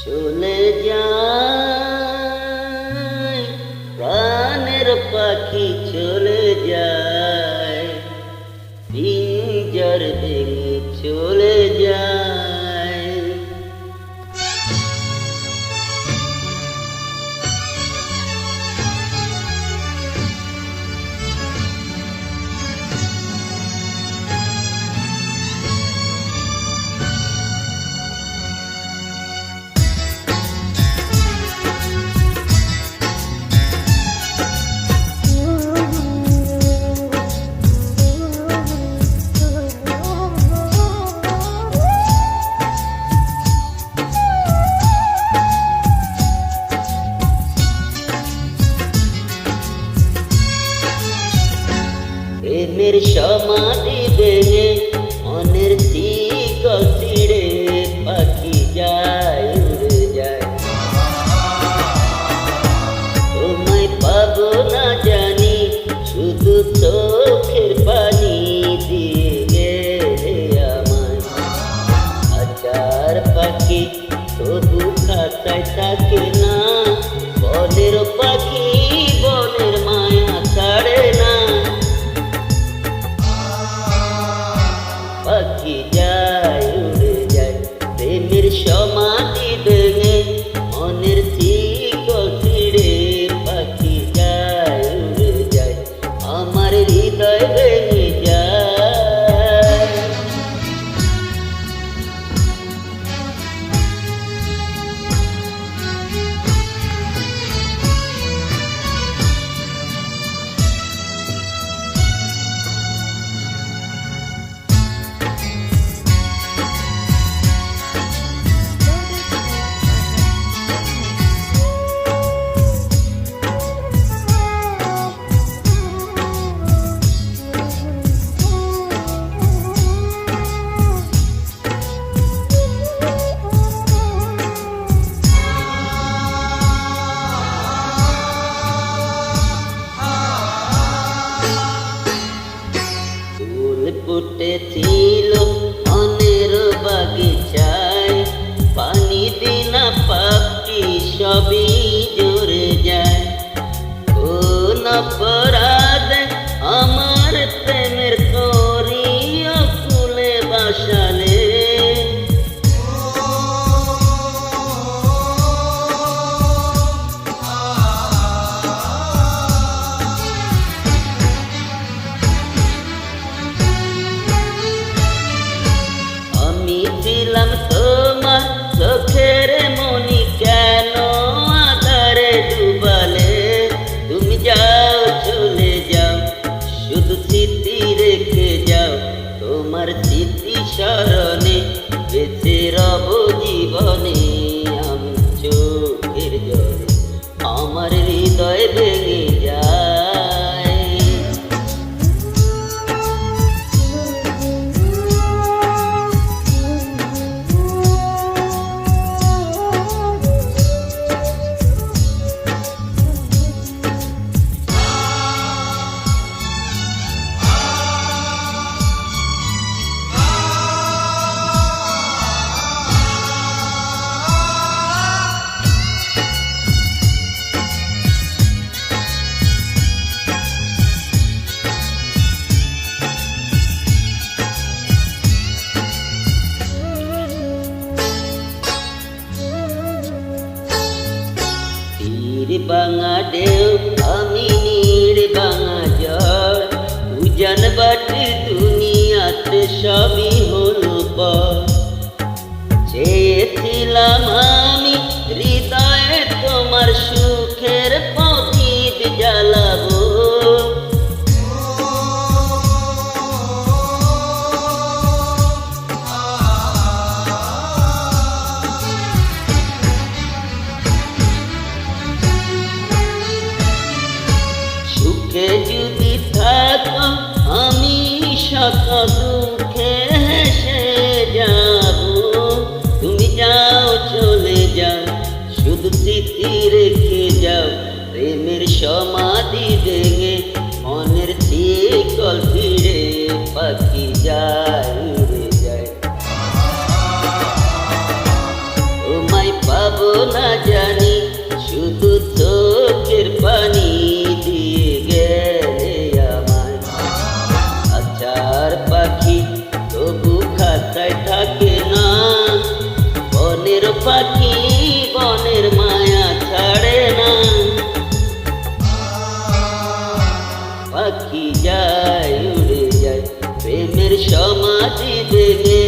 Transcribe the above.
চলে যায় প্রাণের পাখি চলে যায়, পিঞ্জর ভেঙে চলে যায়। প্রেমের সমাধি ভেঙে মনের শিকল ছিঁড়ে পাখি যায় উড়ে যায়। তোমায় পাবো না জানি, শুধু চোখের পানি দিয়ে গেলে আমায়। হাজার পাখি তবু খাতায় থাকে না, বনের পাখি বনের মায়া ছাড়ে না। পাখি যায় উড়ে যায় প্রেমের সমাধি ভেঙে মনের শিকল ছিঁড়ে, পাখি যায় উড়ে যায় আমার হৃদয় ভেঙে যায়। ফুটেছিল মনের বাগিচায়, পানি বিনা পাপড়ি সবই জুড়ে যায়। কোন অপরাধ আমার প্রেমের করিয়া ফুলে বাসালে, ছিলাম তোমার চোখের মনি, কেন আধারে ডুবালে? তুমি যাও চলে যাও, শুধু স্মৃতি রেখে যাও। তোমার স্মৃতি স্মরণে বেঁচে রব জীবনে আমি চোখের জলে, আমার হৃদয় ভেঙে যায়। ভাঙা ঢেউ আমি নীড় ভাঙা জল, উজান বাটি দুনিয়াতে সবই হলো পর। চেয়েছিলাম আমি হৃদয়ে তোমার সুখের প্রদীপ জ্বালাবো, সুখে যদি থাকো আমি শত দুঃখে হেসে যাব। তুমি যাও চলে যাও, শুধু স্মৃতি রেখে যাও। না জানি, শুধু চোখের পানি দিয়ে গেলে আমায়। আচ্ছার পাখি তবু খাতায় থাকে না, বনের পাখি বনের মায়া ছাড়ে না। পাখি যায় উড়ে যায় প্রেমের সমাধি ভেঙে,